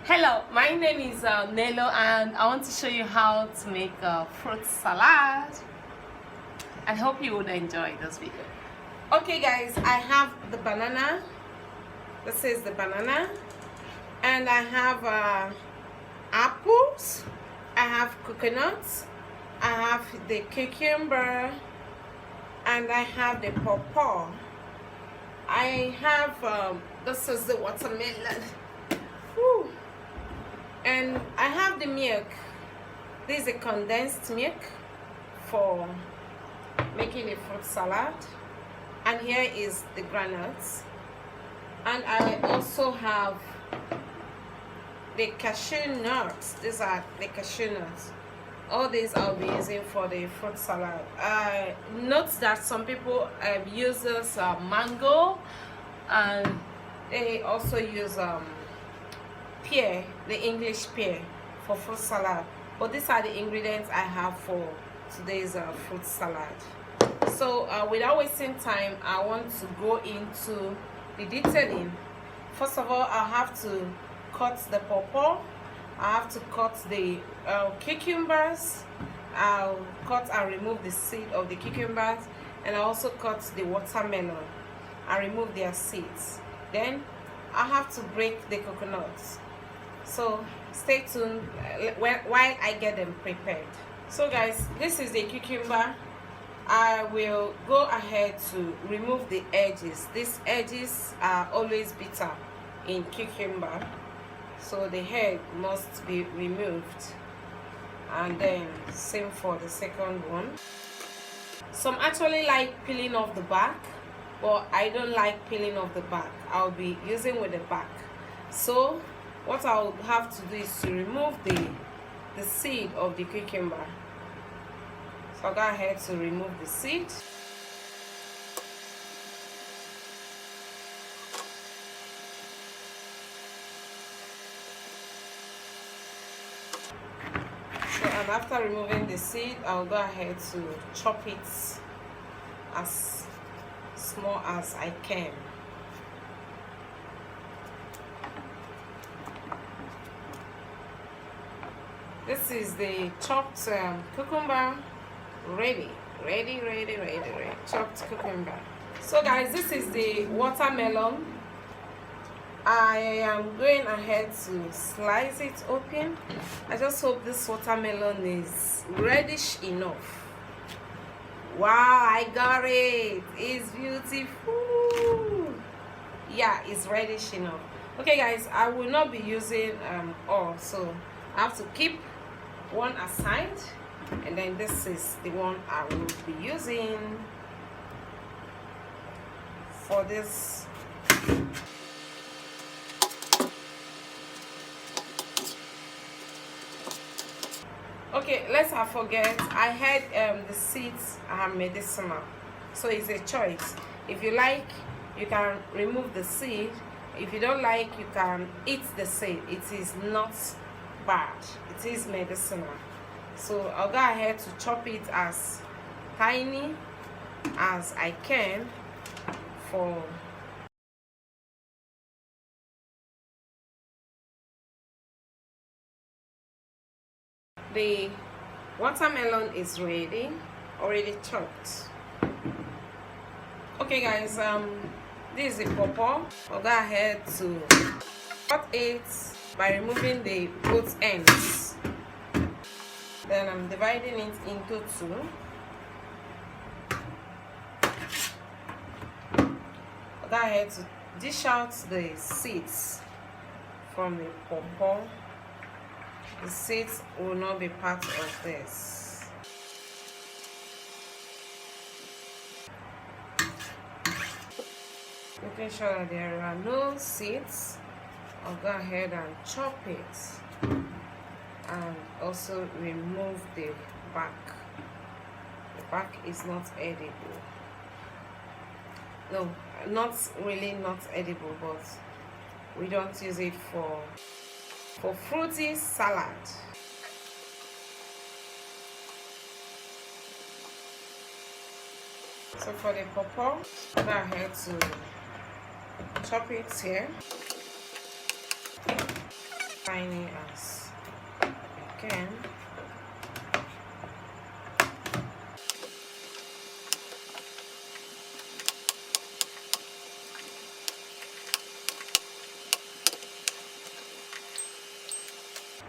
Hello, my name is Nelo and I want to show you how to make a fruit salad. I hope you would enjoy this video. Okay guys, I have the banana. This is the banana. And I have apples. I have coconuts. I have the cucumber. And I have the pawpaw. I have, this is the watermelon. Whew. And I have the milk. This is a condensed milk for making a fruit salad. And here is the granules. And I also have the cashew nuts. These are the cashew nuts. All these I'll be using for the fruit salad. Note that some people use this mango, and they also use pear, the English pear, for fruit salad. But these are the ingredients I have for today's fruit salad. So without wasting time, I want to go into the detailing. First of all, I have to cut the pawpaw. I have to cut the cucumbers. I'll cut and remove the seed of the cucumbers, and I also cut the watermelon and remove their seeds. Then I have to break the coconuts. So stay tuned while I get them prepared. So guys, this is the cucumber. I will go ahead to remove the edges. These edges are always bitter in cucumber, so the head must be removed. And then same for the second one. Some actually like peeling off the back, but I don't like peeling off the back. I'll be using with the back. So what I'll have to do is to remove the seed of the cucumber. So I'll go ahead to remove the seed. So, and after removing the seed, I'll go ahead to chop it as small as I can. This is the chopped cucumber, ready. Chopped cucumber. So guys, this is the watermelon. I am going ahead to slice it open. I just hope this watermelon is reddish enough. Wow, I got it. It's beautiful. Yeah, it's reddish enough. Okay guys, I will not be using all, so I have to keep one aside, and then this is the one I will be using for this. Okay, let's not forget, I had the seeds are medicinal, so it's a choice. If you like, you can remove the seed. If you don't like, you can eat the seed. It is not bad. It is medicinal. So I'll go ahead to chop it as tiny as I can for the watermelon is ready, already chopped. Okay guys, this is the pawpaw. I'll go ahead to cut it by removing the both ends. Then I'm dividing it into two. I'll go ahead to dish out the seeds from the pawpaw. The seeds will not be part of this. Making sure that there are no seeds, I'll go ahead and chop it and also remove the back. The back is not edible. No, not really not edible, but we don't use it for fruity salad. So for the pawpaw, go ahead to chop it here. tiny as you can.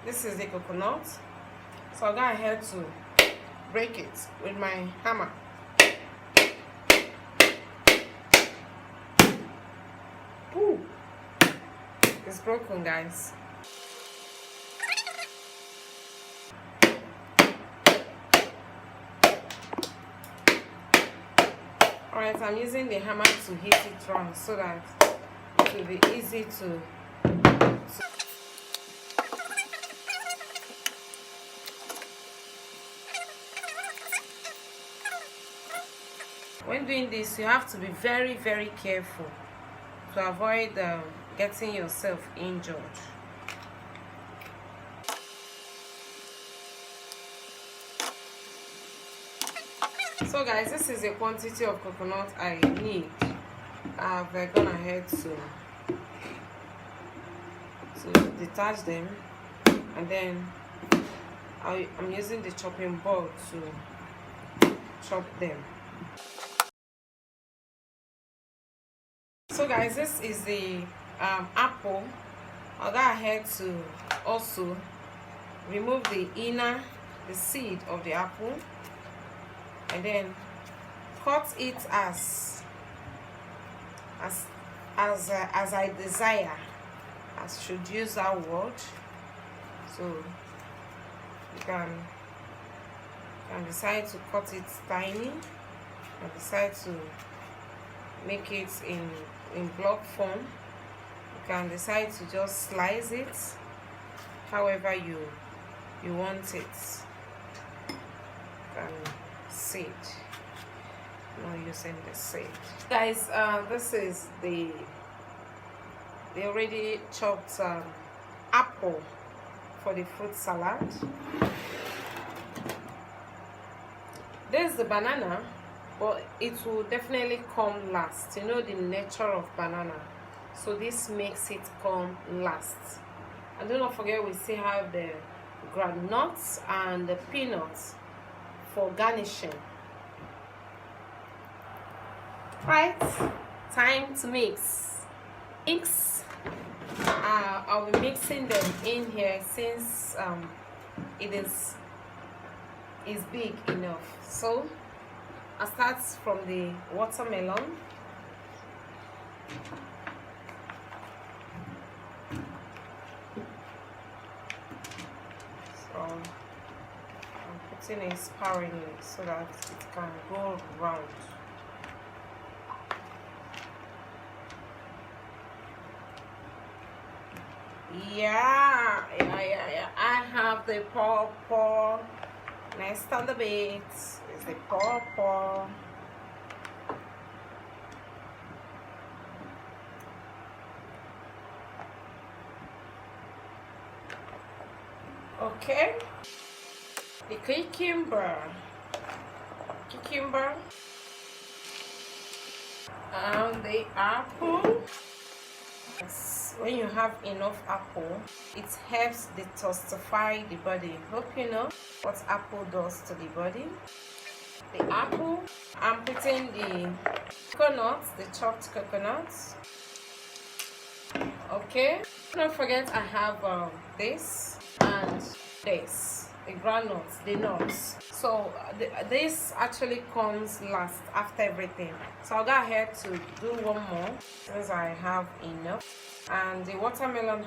This is the coconut, so I'll go ahead to break it with my hammer. Ooh, it's broken, guys. Alright, I'm using the hammer to hit it round so that it will be easy to when doing this, you have to be very, very careful to avoid getting yourself injured. So guys, this is the quantity of coconut I need. I've gone ahead to detach them, and then I'm using the chopping board to chop them. So guys, this is the apple. I'll go ahead to also remove the seed of the apple, and then cut it as I desire. I should use that word. So you can decide to cut it tiny, and decide to make it in block form. You can decide to just slice it however you want it. You can seed, not using the seed. Guys, this is the already chopped apple for the fruit salad. There's the banana, but it will definitely come last. You know the nature of banana, so this makes it come last. And do not forget, we still have the groundnuts and the peanuts for garnishing. Right, time to mix. I'll be mixing them in here since it is big enough. So I'll start from the watermelon. So I'm putting it sparingly so that it can go round. Yeah. I have the pawpaw. Next on the bit is the pawpaw. Okay. The cucumber. And the apple. When you have enough apple, it helps detoxify the body. Hope you know what apple does to the body. The apple, I'm putting the coconuts, the chopped coconuts. Okay, don't forget I have this and this, the groundnuts, the nuts. So this actually comes last after everything. So I'll go ahead to do one more since I have enough. And the watermelon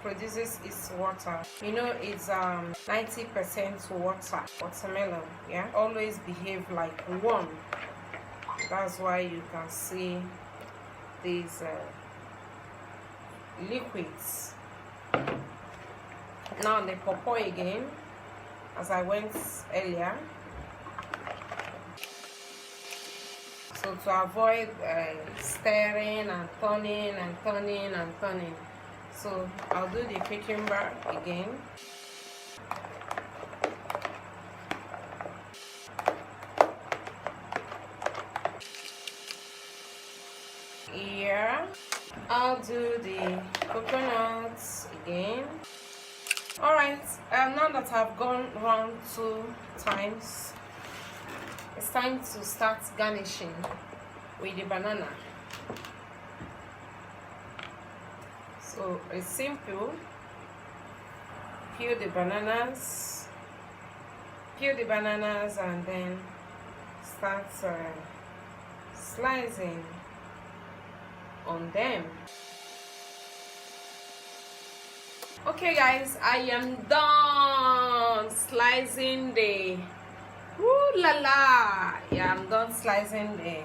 produces its water. You know, it's 90% water. Watermelon, yeah, always behave like one. That's why you can see these liquids. Now the pawpaw again, as I went earlier. So to avoid stirring and turning, so I'll do the cucumber again. Here I'll do the coconuts again. All right, now that I've gone around 2 times, it's time to start garnishing with the banana. So it's simple. Peel the bananas, and then start slicing on them. Okay guys, I am done slicing the I'm done slicing the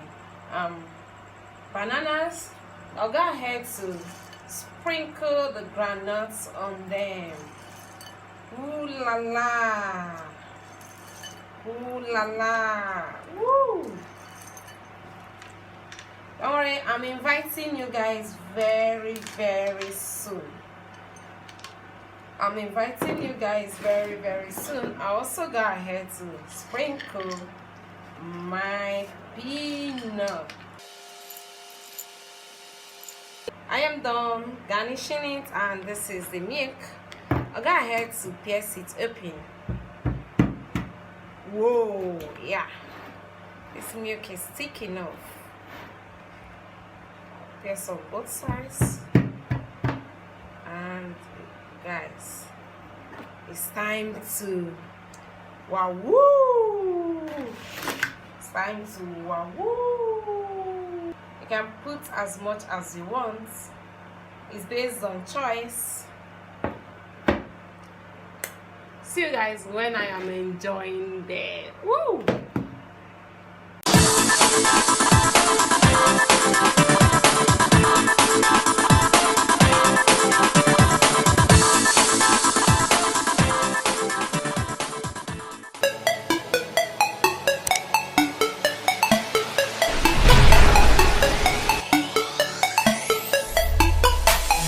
bananas. I'll go ahead to sprinkle the granules on them. Ooh la la, woo! Don't worry, I'm inviting you guys very soon. I'm inviting you guys very soon. I also go ahead to sprinkle my peanut. I am done garnishing it, and this is the milk. I'll go ahead to pierce it open. Whoa, yeah, this milk is thick enough. Pierce on both sides, and guys, it's time to wahoo! It's time to wahoo! You can put as much as you want. It's based on choice. See you guys when I am enjoying the woo!